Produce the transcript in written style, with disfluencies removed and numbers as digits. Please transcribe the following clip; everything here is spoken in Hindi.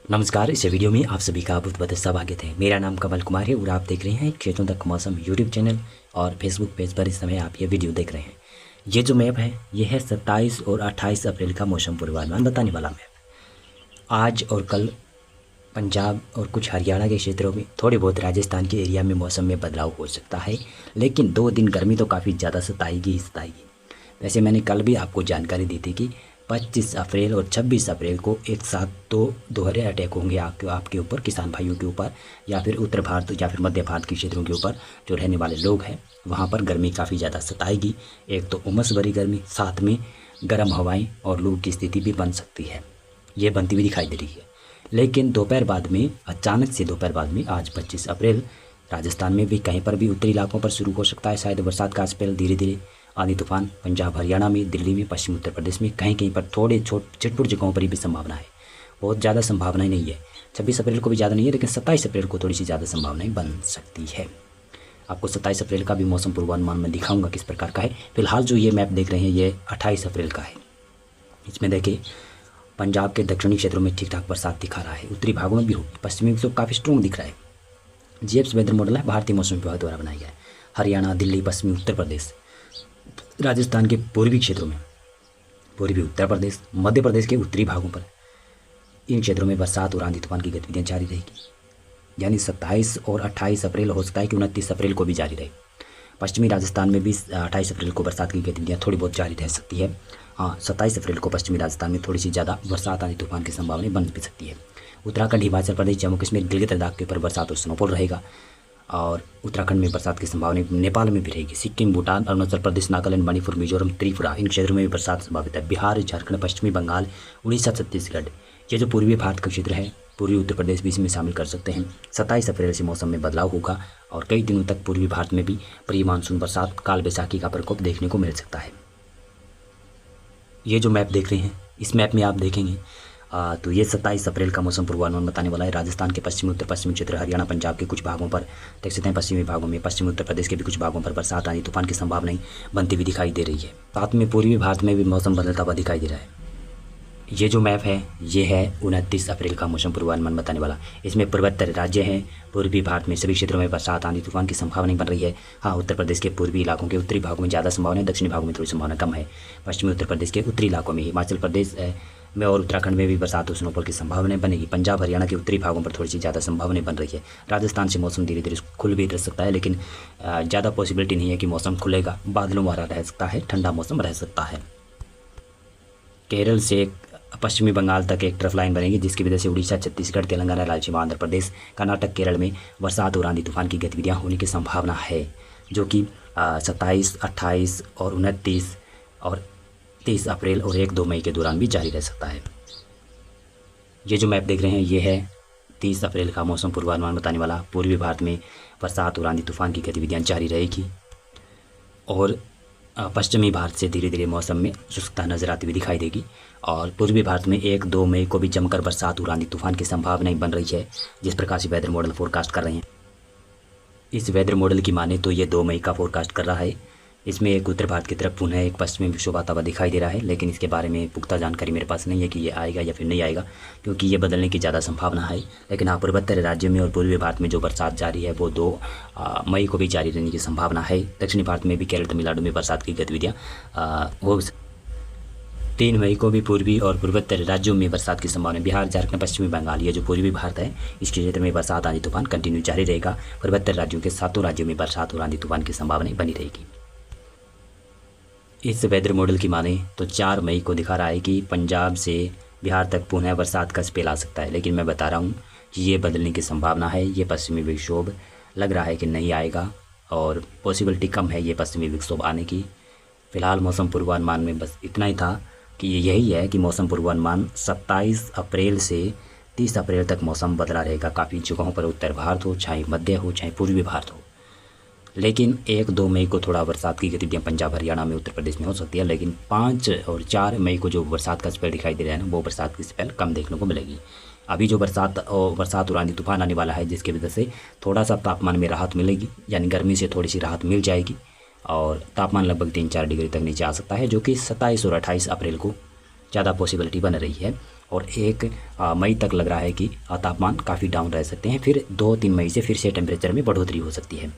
नमस्कार। इस वीडियो में आप सभी का बहुत बहुत स्वागत है। मेरा नाम कमल कुमार है और आप देख रहे हैं खेतों तक मौसम यूट्यूब चैनल और फेसबुक पेज पर इस समय आप ये वीडियो देख रहे हैं। ये जो मैप है ये है 27 और 28 अप्रैल का मौसम पूर्वानुमान बताने वाला मैप। आज और कल पंजाब और कुछ हरियाणा के क्षेत्रों में, थोड़े बहुत राजस्थान के एरिया में मौसम में बदलाव हो सकता है, लेकिन 2 दिन गर्मी तो काफ़ी ज़्यादा सताएगी ही सताएगी। वैसे मैंने कल भी आपको जानकारी दी थी कि 25 अप्रैल और 26 अप्रैल को एक साथ दो दोहरे अटैक होंगे आपके ऊपर, किसान भाइयों के ऊपर, या फिर उत्तर भारत या फिर मध्य भारत के क्षेत्रों के ऊपर जो रहने वाले लोग हैं वहाँ पर गर्मी काफ़ी ज़्यादा सताएगी। एक तो उमस भरी गर्मी, साथ में गर्म हवाएं और लू की स्थिति भी बन सकती है, ये बनती हुई दिखाई दे रही है। लेकिन दोपहर बाद में, अचानक से दोपहर बाद में, आज 25 अप्रैल, राजस्थान में भी कहीं पर भी उत्तरी इलाकों पर शुरू हो सकता है शायद बरसात का स्पेल। धीरे धीरे आंधी तूफान पंजाब हरियाणा में, दिल्ली में, पश्चिमी उत्तर प्रदेश में कहीं कहीं पर थोड़े छिटपुट जगहों पर भी संभावना है। बहुत ज़्यादा संभावनाएं नहीं है। 26 अप्रैल को भी ज़्यादा नहीं है, लेकिन 27 अप्रैल को थोड़ी सी ज़्यादा संभावनाएं बन सकती है। आपको 27 अप्रैल का भी मौसम पूर्वानुमान मैं दिखाऊंगा किस प्रकार का है। फिलहाल जो ये मैप देख रहे हैं ये 28 अप्रैल का है। इसमें देखिए पंजाब के दक्षिणी क्षेत्रों में ठीक ठाक बरसात दिखा रहा है, उत्तरी भागों में भी होगी, पश्चिमी तो काफ़ी स्ट्रॉन्ग दिख रहा है। जीएफ्स वेदर मॉडल है, भारतीय मौसम विभाग द्वारा बनाया गया है। हरियाणा, दिल्ली, पश्चिमी उत्तर प्रदेश, राजस्थान के पूर्वी क्षेत्रों में, पूर्वी उत्तर प्रदेश, मध्य प्रदेश के उत्तरी भागों पर, इन क्षेत्रों में बरसात और आंधी तूफान की गतिविधियां जारी रहेगी। यानी 27 और 28 अप्रैल, हो सकता है कि 29 अप्रैल को भी जारी रहे। पश्चिमी राजस्थान में भी 28 अप्रैल को बरसात की गतिविधियां थोड़ी बहुत जारी रह सकती है। हाँ, 27 अप्रैल को पश्चिमी राजस्थान में थोड़ी सी ज़्यादा बरसात, आंधी तूफान की संभावना बन भी सकती है। उत्तराखंड, हिमाचल प्रदेश, जम्मू कश्मीर, गिलगित लद्दाख के ऊपर बरसात और स्नोफॉल रहेगा और उत्तराखंड में बरसात की संभावना नेपाल में भी रहेगी। सिक्किम, भूटान, अरुणाचल प्रदेश, नागालैंड, मणिपुर, मिजोरम, त्रिपुरा, इन क्षेत्रों में भी बरसात संभावित है। बिहार, झारखंड, पश्चिमी बंगाल, उड़ीसा, छत्तीसगढ़, ये जो पूर्वी भारत का क्षेत्र है, पूर्वी उत्तर प्रदेश भी इसमें शामिल कर सकते हैं। 27 अप्रैल से मौसम में बदलाव होगा और कई दिनों तक पूर्वी भारत में भी प्री मानसून बरसात, काल बैसाखी का प्रकोप देखने को मिल सकता है। ये जो मैप देख रहे हैं, इस मैप में आप देखेंगे तो ये 27 अप्रैल का मौसम पूर्वानुमान बताने वाला है। राजस्थान के पश्चिमी उत्तर पश्चिमी क्षेत्र, हरियाणा, पंजाब के कुछ भागों पर देख सकते हैं, पश्चिमी भागों में, पश्चिमी उत्तर प्रदेश के भी कुछ भागों पर बरसात, आंधी तूफान की संभावनाएं बनती हुई दिखाई दे रही है। साथ में पूर्वी भारत में भी मौसम बदलता हुआ दिखाई दे रहा है। ये जो मैप है ये है 29 अप्रैल का मौसम पूर्वानुमान बताने वाला। इसमें पूर्वोत्तर राज्य हैं, पूर्वी भारत में सभी क्षेत्रों में बरसात, आंधी तूफान की संभावना बन रही है। हाँ, उत्तर प्रदेश के पूर्वी इलाकों के उत्तरी भागों में ज़्यादा संभावना है, दक्षिणी भागों में थोड़ी संभावना कम है। पश्चिमी उत्तर प्रदेश के उत्तरी इलाकों में, हिमाचल प्रदेश में और उत्तराखंड में भी बरसात और स्नोफॉल की संभावना बनेगी। पंजाब हरियाणा के उत्तरी भागों पर थोड़ी सी ज़्यादा संभावना बन रही है। राजस्थान से मौसम धीरे धीरे खुल भी रह सकता है, लेकिन ज़्यादा पॉसिबिलिटी नहीं है कि मौसम खुलेगा। बादलों वाला रह सकता है, ठंडा मौसम रह सकता है। केरल से पश्चिमी बंगाल तक एक ट्रफ लाइन बनेगी, जिसकी वजह से उड़ीसा, छत्तीसगढ़, तेलंगाना, राज्य आंध्र प्रदेश, कर्नाटक, केरल में बरसात और आंधी तूफान की गतिविधियां होने की संभावना है, जो कि 27, 28 और 29 और 30 अप्रैल और 1-2 मई के दौरान भी जारी रह सकता है। ये जो मैप देख रहे हैं ये है 30 अप्रैल का मौसम पूर्वानुमान बताने वाला। पूर्वी भारत में बरसात और आंधी तूफान की गतिविधियाँ जारी रहेगी और पश्चिमी भारत से धीरे धीरे मौसम में शुष्कता नजर आती हुई दिखाई देगी और पूर्वी भारत में 1-2 मई को भी जमकर बरसात और आंधी तूफान की संभावनाएं बन रही है, जिस प्रकार से वेदर मॉडल फोरकास्ट कर रहे हैं। इस वेदर मॉडल की माने तो ये 2 मई का फोरकास्ट कर रहा है। इसमें एक उत्तर भारत की तरफ पुनः एक पश्चिमी विक्षोभ आता हुआ दिखाई दे रहा है, लेकिन इसके बारे में पुख्ता जानकारी मेरे पास नहीं है कि ये आएगा या फिर नहीं आएगा, क्योंकि ये बदलने की ज़्यादा संभावना है। लेकिन हाँ, पूर्वोत्तर राज्यों में और पूर्वी भारत में जो बरसात जारी है वो 2 मई को भी जारी रहने की संभावना है। दक्षिणी भारत में भी केरल, तमिलनाडु में बरसात की गतिविधियाँ हो 3 मई को भी पूर्वी और पूर्वोत्तर राज्यों में बरसात की संभावना। बिहार, झारखंड, पश्चिमी बंगाल, ये जो पूर्वी भारत है इसके क्षेत्र में बरसात, आंधी तूफान कंटिन्यू जारी रहेगा। पूर्वोत्तर राज्यों के 7 राज्यों में बरसात और आंधी तूफान की संभावना बनी रहेगी। इस वेदर मॉडल की माने तो 4 मई को दिखा रहा है कि पंजाब से बिहार तक पुनः बरसात का स्पेल आ सकता है, लेकिन मैं बता रहा हूँ कि ये बदलने की संभावना है। ये पश्चिमी विक्षोभ लग रहा है कि नहीं आएगा और पॉसिबिलिटी कम है ये पश्चिमी विक्षोभ आने की। फ़िलहाल मौसम पूर्वानुमान में बस इतना ही था कि यही है कि मौसम पूर्वानुमान 27 अप्रैल से 30 अप्रैल तक मौसम बदला रहेगा। काफ़ी जगहों पर उत्तर भारत हो, चाहे मध्य हो, चाहे पूर्वी भारत हो, लेकिन 1-2 मई को थोड़ा बरसात की गतिविधियाँ पंजाब, हरियाणा में, उत्तर प्रदेश में हो सकती है। लेकिन 5 और 4 मई को जो बरसात का स्पेल दिखाई दे रहा है ना, वो बरसात की स्पेल कम देखने को मिलेगी। अभी जो बरसात और आंधी तूफान आने वाला है, जिसकी वजह से थोड़ा सा तापमान में राहत मिलेगी, यानी गर्मी से थोड़ी सी राहत मिल जाएगी और तापमान लगभग 3-4 डिग्री तक नीचे आ सकता है, जो कि 27 और 28 अप्रैल को ज़्यादा पॉसिबिलिटी बन रही है। और 1 मई तक लग रहा है कि तापमान काफ़ी डाउन रह सकते हैं। फिर 2-3 मई से फिर से टेम्परेचर में बढ़ोतरी हो सकती है।